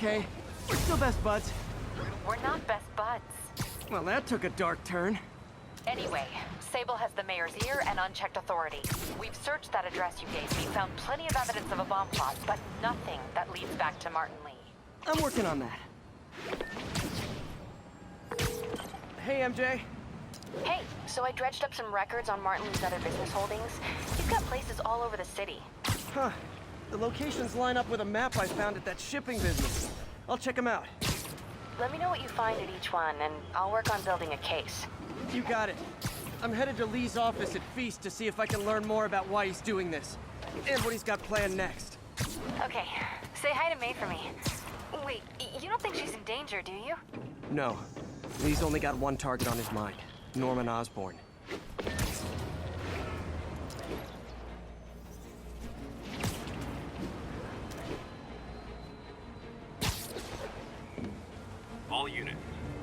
okay. We're still best buds. We're not best buds. Well, that took a dark turn. Anyway, Sable has the mayor's ear and unchecked authority. We've searched that address you gave me, found plenty of evidence of a bomb plot, but nothing that leads back to Martin Lee. I'm working on that. Hey, MJ. Hey, so I dredged up some records on Martin Lee's other business holdings. He's got places all over the city. Huh. The locations line up with a map I found at that shipping business. I'll check them out. Let me know what you find at each one, and I'll work on building a case. You got it. I'm headed to Lee's office at Feast to see if I can learn more about why he's doing this. And what he's got planned next. Okay, say hi to May for me. Wait, you don't think she's in danger, do you? No. Lee's only got one target on his mind. Norman Osborn. All units,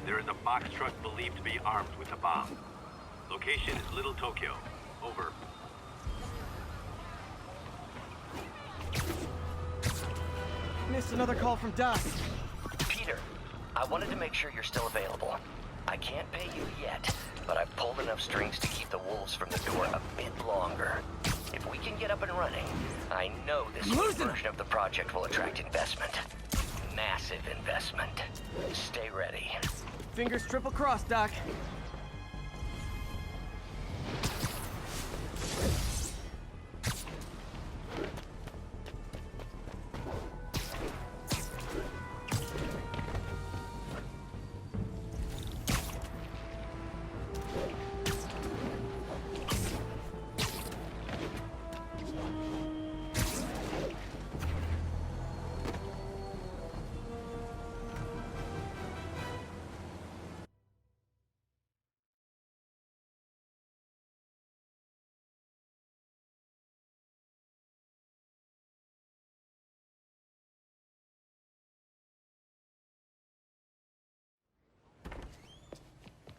there is a box truck believed to be armed with a bomb. Location is Little Tokyo. Over. Missed another call from Doc. Peter, I wanted to make sure you're still available. I can't pay you yet, but I've pulled enough strings to keep the wolves from the door a bit longer. If we can get up and running, I know this new version of the project will attract investment. Massive investment. Stay ready. Fingers triple crossed, Doc.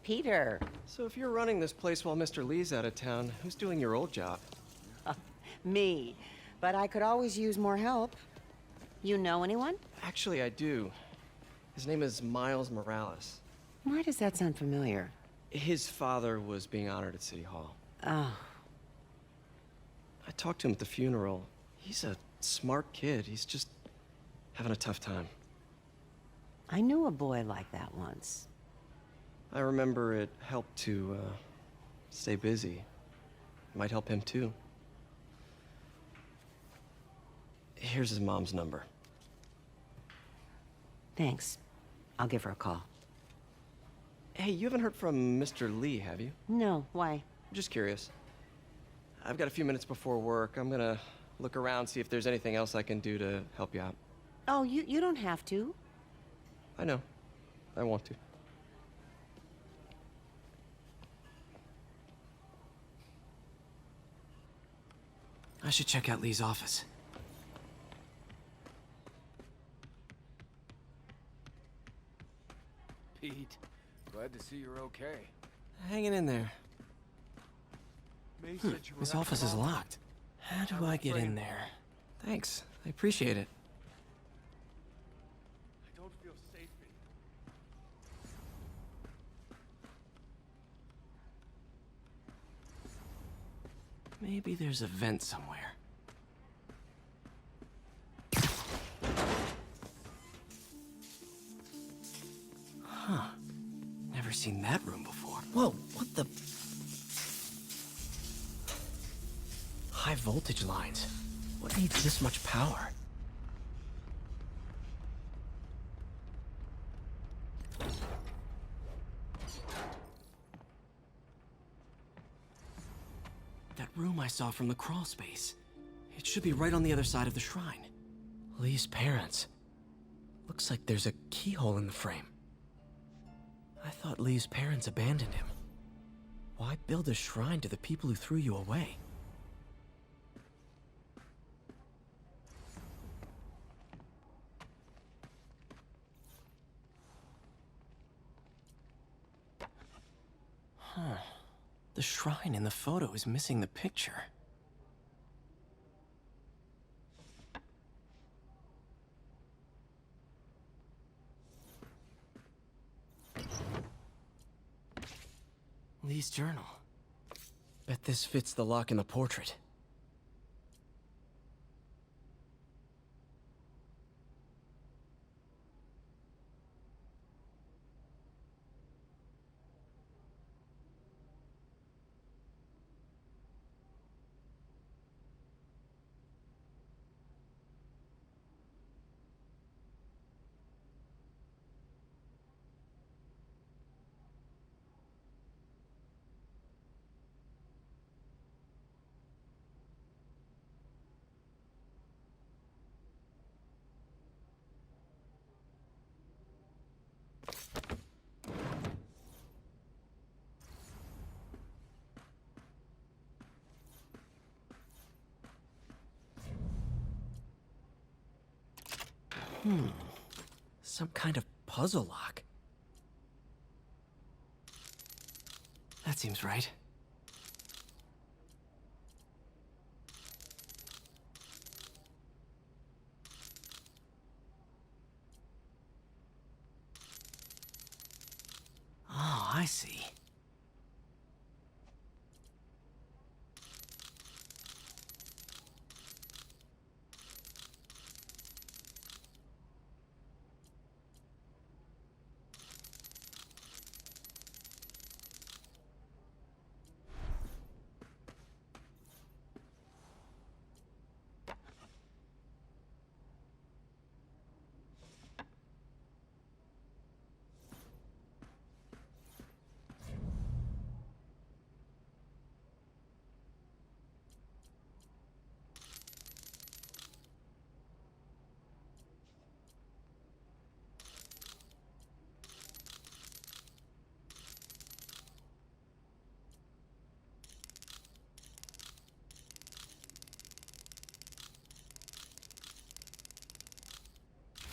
Peter. So if you're running this place while Mr. Lee's out of town, who's doing your old job? Me. But I could always use more help. You know anyone? Actually, I do. His name is Miles Morales. Why does that sound familiar? His father was being honored at City Hall. Oh. I talked to him at the funeral. He's a smart kid. He's just having a tough time. I knew a boy like that once. I remember it helped to, stay busy. Might help him, too. Here's his mom's number. Thanks. I'll give her a call. Hey, you haven't heard from Mr. Lee, have you? No, why? Just curious. I've got a few minutes before work. I'm gonna look around, see if there's anything else I can do to help you out. Oh, you don't have to. I know. I want to. I should check out Lee's office. Pete, glad to see you're okay. Hanging in there. May said you were His after office is Mom. locked. How do I get in there? Thanks. I appreciate it. I don't feel safe in here. Maybe there's a vent somewhere. Huh. Never seen that room before. Whoa, what the... High voltage lines. What needs this much power? That room I saw from the crawl space. It should be right on the other side of the shrine. Lee's parents. Looks like there's a keyhole in the frame. I thought Lee's parents abandoned him. Why build a shrine to the people who threw you away? Huh. The shrine in the photo is missing the picture. Lee's journal. Bet this fits the lock in the portrait. Some kind of puzzle lock. That seems right. Oh, I see.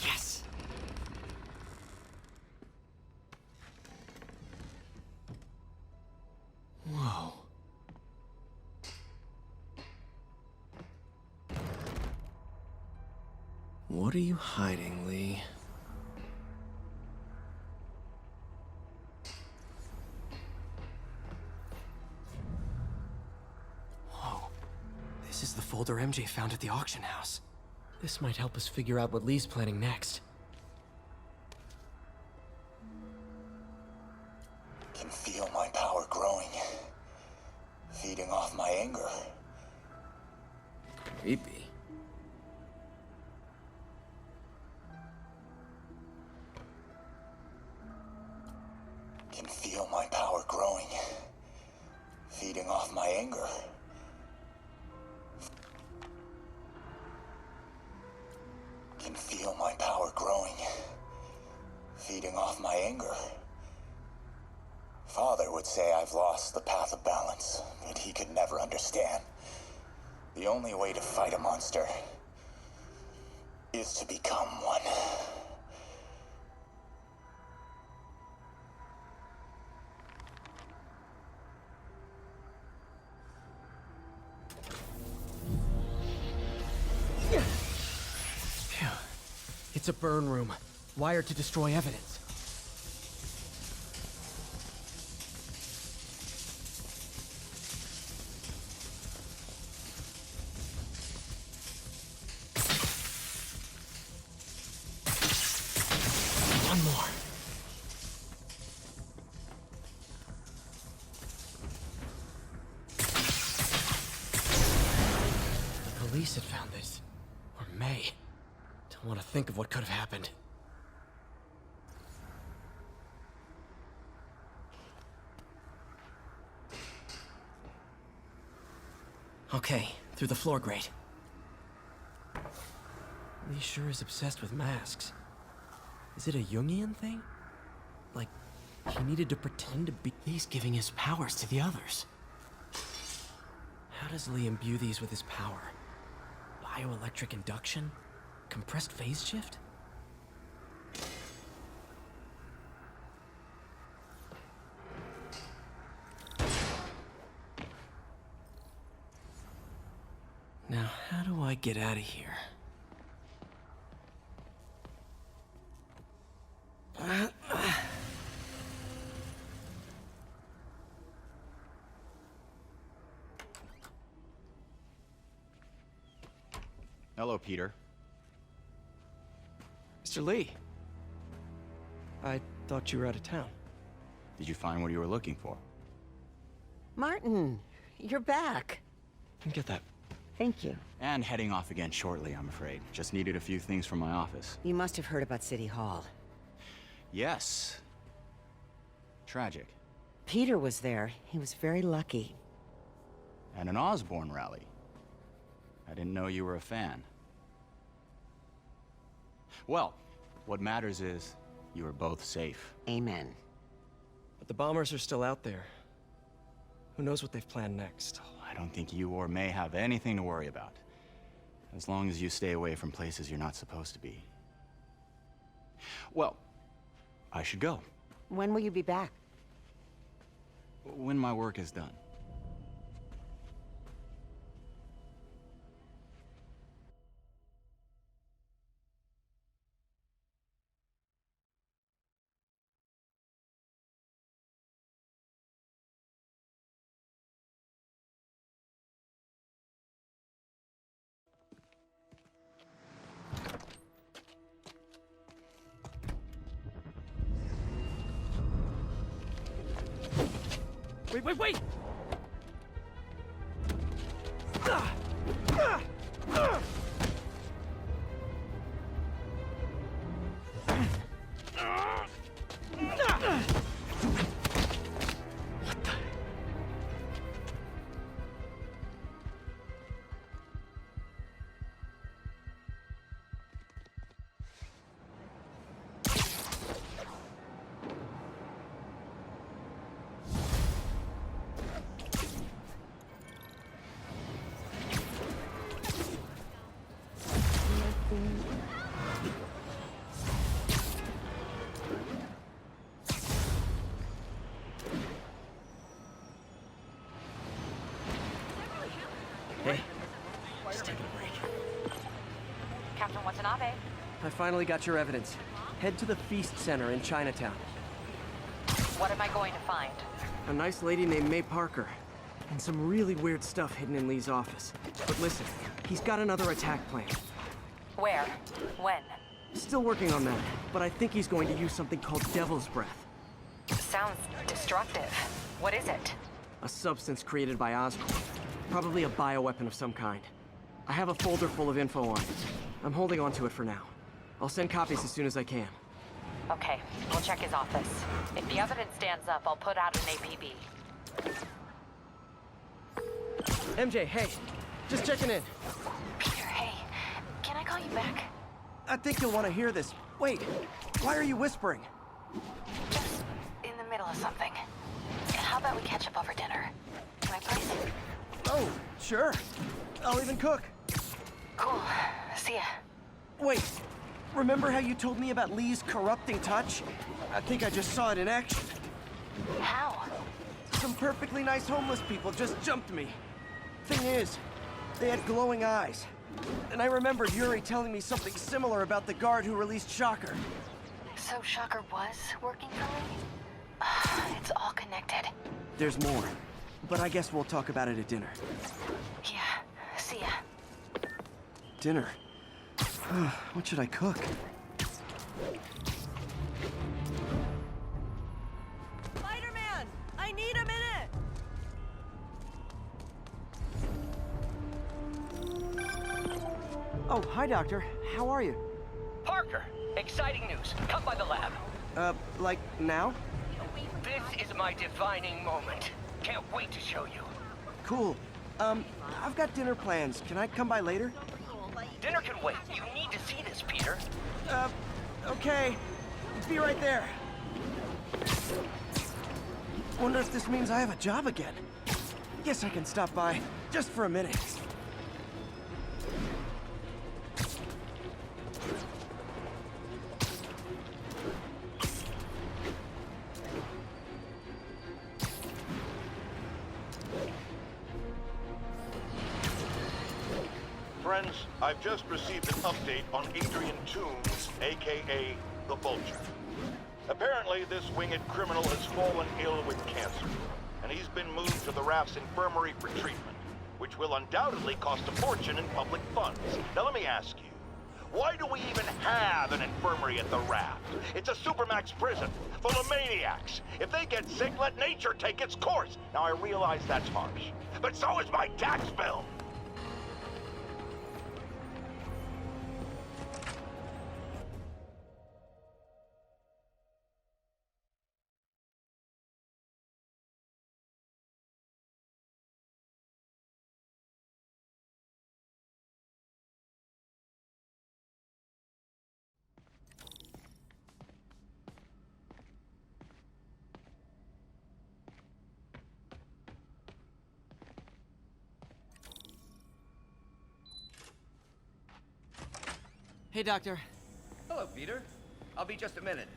Yes! Whoa. What are you hiding, Lee? Whoa. This is the folder MJ found at the auction house. This might help us figure out what Lee's planning next. Can feel my power growing, feeding off my anger. Creepy. Can feel my power growing, feeding off my anger. Can feel my power growing, feeding off my anger. Father would say I've lost the path of balance, but he could never understand. The only way to fight a monster is to become one. Phew. It's a burn room, wired to destroy evidence. One more. The police had found this. Or may. Don't want to think of what could have happened. Okay, through the floor grate. Lee sure is obsessed with masks. Is it a Jungian thing? Like, he needed to pretend to be... He's giving his powers to the others. How does Lee imbue these with his power? Bioelectric induction? Compressed phase shift? Now, how do I get out of here? Hello, Peter. Mr. Lee. I thought you were out of town. Did you find what you were looking for? Martin, you're back. Get that. Thank you. And heading off again shortly, I'm afraid. Just needed a few things from my office. You must have heard about City Hall. Yes. Tragic. Peter was there. He was very lucky. And an Osborn rally. I didn't know you were a fan. Well, what matters is you are both safe. Amen. But the bombers are still out there. Who knows what they've planned next? I don't think you or May have anything to worry about. As long as you stay away from places you're not supposed to be. Well, I should go. When will you be back? When my work is done. Wait! Hey, just taking a break. Captain Watanabe. I finally got your evidence. Head to the Feast Center in Chinatown. What am I going to find? A nice lady named May Parker. And some really weird stuff hidden in Lee's office. But listen, he's got another attack plan. Where? When? Still working on that, but I think he's going to use something called Devil's Breath. Sounds destructive. What is it? A substance created by Oscorp. Probably a bioweapon of some kind. I have a folder full of info on it. I'm holding on to it for now. I'll send copies as soon as I can. Okay, we'll check his office. If the evidence stands up, I'll put out an APB. MJ, hey. Just checking in. Peter, hey. Can I call you back? I think you'll want to hear this. Wait, why are you whispering? Just in the middle of something. How about we catch up over dinner? My place? Oh, sure. I'll even cook. Cool. See ya. Wait, remember how you told me about Lee's corrupting touch? I think I just saw it in action. How? Some perfectly nice homeless people just jumped me. Thing is, they had glowing eyes. And I remembered Yuri telling me something similar about the guard who released Shocker. So Shocker was working for me? It's all connected. There's more, but I guess we'll talk about it at dinner. Yeah, see ya. Dinner? What should I cook? Spider-Man! I need a minute! Oh, hi, Doctor. How are you? Parker, exciting news. Come by the lab. Like now? This is my defining moment. Can't wait to show you. Cool. I've got dinner plans. Can I come by later? Dinner can wait. You need to see this, Peter. Okay. Be right there. Wonder if this means I have a job again. Guess I can stop by, just for a minute. Friends, I've just received an update on Adrian Toombs, aka the Vulture. Apparently, this winged criminal has fallen ill with cancer, and he's been moved to the RAF's infirmary for treatment. which will undoubtedly cost a fortune in public funds. Now let me ask you, why do we even have an infirmary at the Raft? It's a supermax prison full of maniacs. If they get sick, let nature take its course. Now I realize that's harsh, but so is my tax bill. Hey, Doctor. Hello, Peter. I'll be just a minute.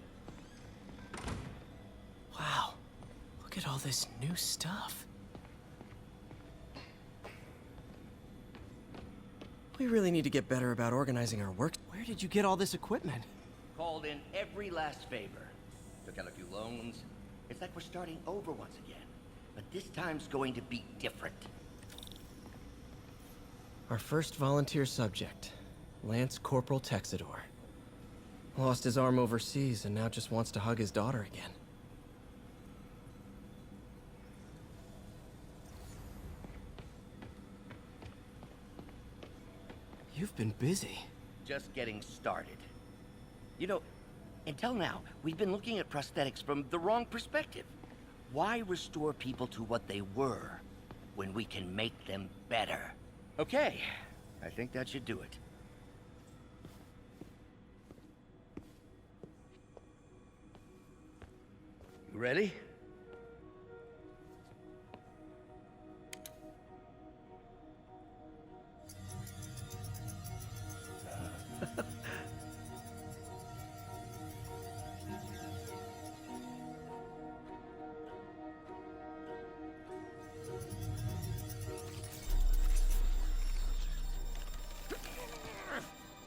Wow. Look at all this new stuff. We really need to get better about organizing our work. Where did you get all this equipment? Called in every last favor. Took out a few loans. It's like we're starting over once again. But this time's going to be different. Our first volunteer subject, Lance Corporal Texidor. Lost his arm overseas and now just wants to hug his daughter again. You've been busy. Just getting started. You know, until now, we've been looking at prosthetics from the wrong perspective. Why restore people to what they were when we can make them better? Okay, I think that should do it. You ready?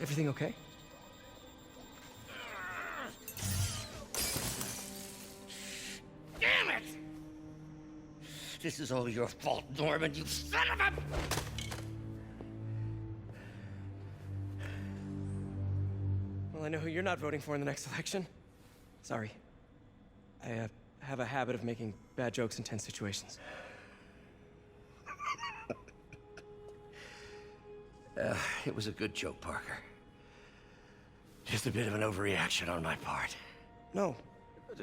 Everything okay? Damn it! This is all your fault, Norman, you son of a... Well, I know who you're not voting for in the next election. Sorry. I have a habit of making bad jokes in tense situations. It was a good joke, Parker. Just a bit of an overreaction on my part. No,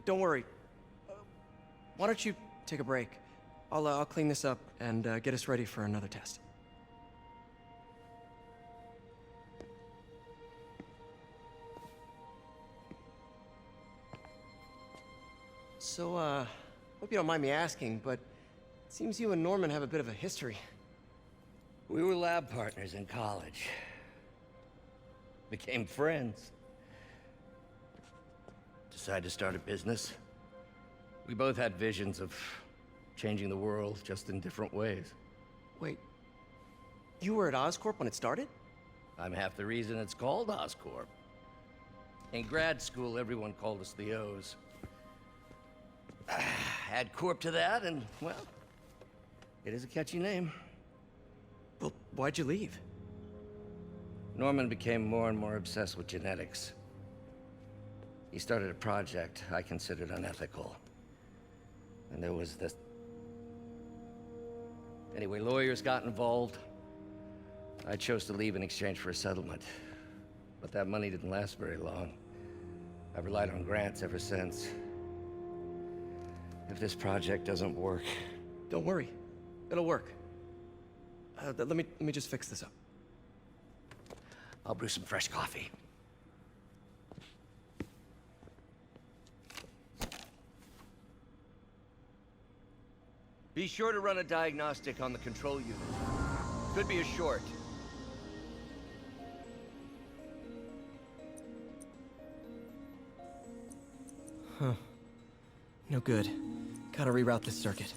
don't worry. Why don't you take a break? I'll clean this up and get us ready for another test. So, hope you don't mind me asking, but it seems you and Norman have a bit of a history. We were lab partners in college. Became friends. Decided to start a business. We both had visions of changing the world, just in different ways. Wait, you were at Oscorp when it started? I'm half the reason it's called Oscorp. In grad school, everyone called us the O's. Add Corp to that, and, well, it is a catchy name. Well, why'd you leave? Norman became more and more obsessed with genetics. He started a project I considered unethical. And there was this... Anyway, lawyers got involved. I chose to leave in exchange for a settlement. But that money didn't last very long. I've relied on grants ever since. If this project doesn't work... Don't worry. It'll work. Let me just fix this up. I'll brew some fresh coffee. Be sure to run a diagnostic on the control unit. Could be a short. Huh. No good. Gotta reroute this circuit.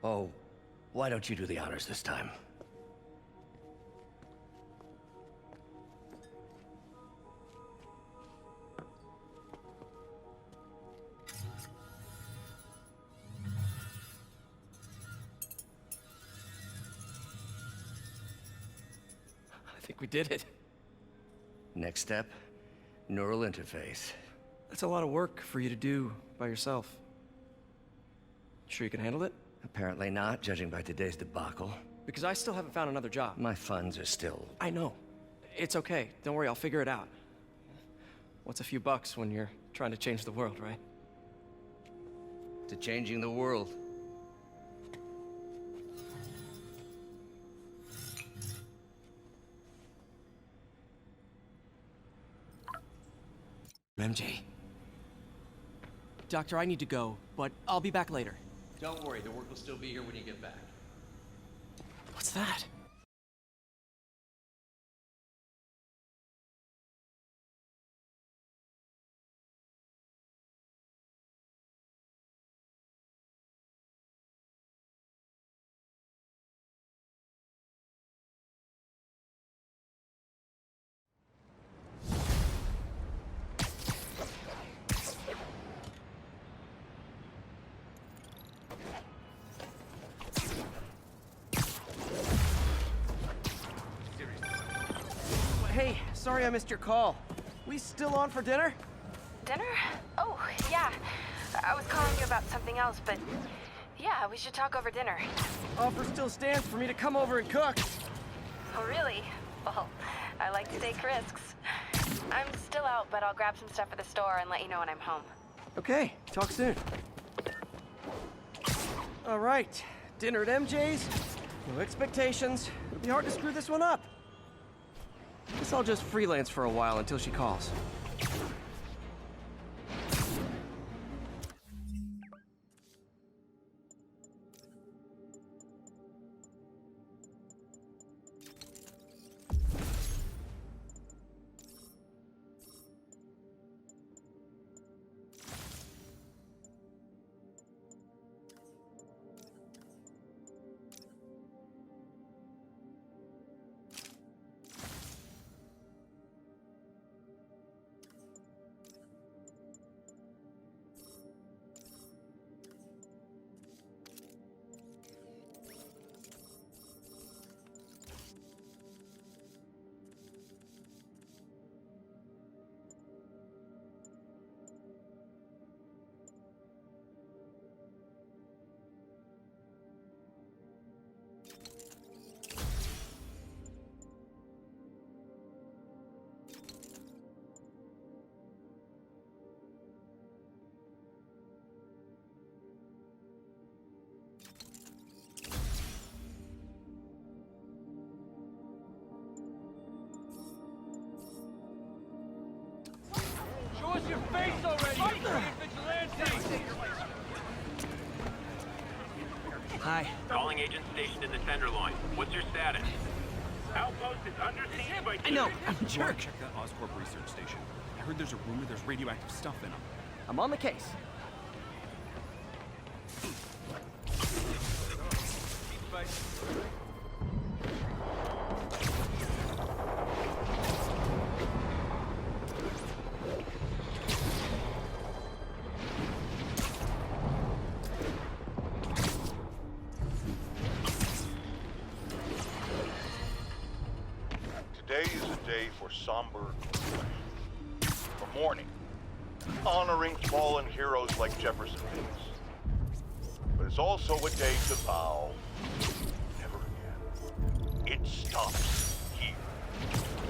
Oh, why don't you do the honors this time? I think we did it. Next step, neural interface. That's a lot of work for you to do by yourself. Sure you can handle it? Apparently not, judging by today's debacle. Because I still haven't found another job. My funds are still... I know. It's okay. Don't worry, I'll figure it out. What's a few bucks when you're trying to change the world, right? to changing the world. MJ. Doctor, I need to go, but I'll be back later. Don't worry, the work will still be here when you get back. What's that? Hey, sorry I missed your call. We still on for dinner? Dinner? Oh, yeah. I was calling you about something else, but yeah, we should talk over dinner. Offer still stands for me to come over and cook. Oh, really? Well, I like to take risks. I'm still out, but I'll grab some stuff at the store and let you know when I'm home. Okay, talk soon. All right, dinner at MJ's. No expectations. It'll be hard to screw this one up. Guess I'll just freelance for a while until she calls. Show us your face already, you vigilante! Hi. Calling agent stationed in the Tenderloin. What's your status? Outpost is under siege by... I know, I'm a jerk. Check that Oscorp research station. I heard there's a rumor there's radioactive stuff in them. I'm on the case. Today is a day for somber reflection, for mourning, honoring fallen heroes like Jefferson Davis. But it's also a day to vow never again. It stops here.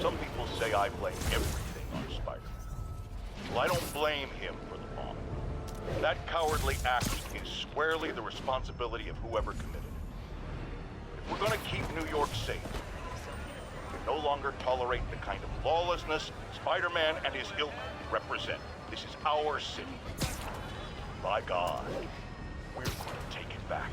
Some people say I blame everything on Spider-Man. Well, I don't blame him for the bomb. That cowardly act is squarely the responsibility of whoever committed it. If we're gonna keep New York safe, no longer tolerate the kind of lawlessness Spider-Man and his ilk represent. This is our city. By God, we're going to take it back.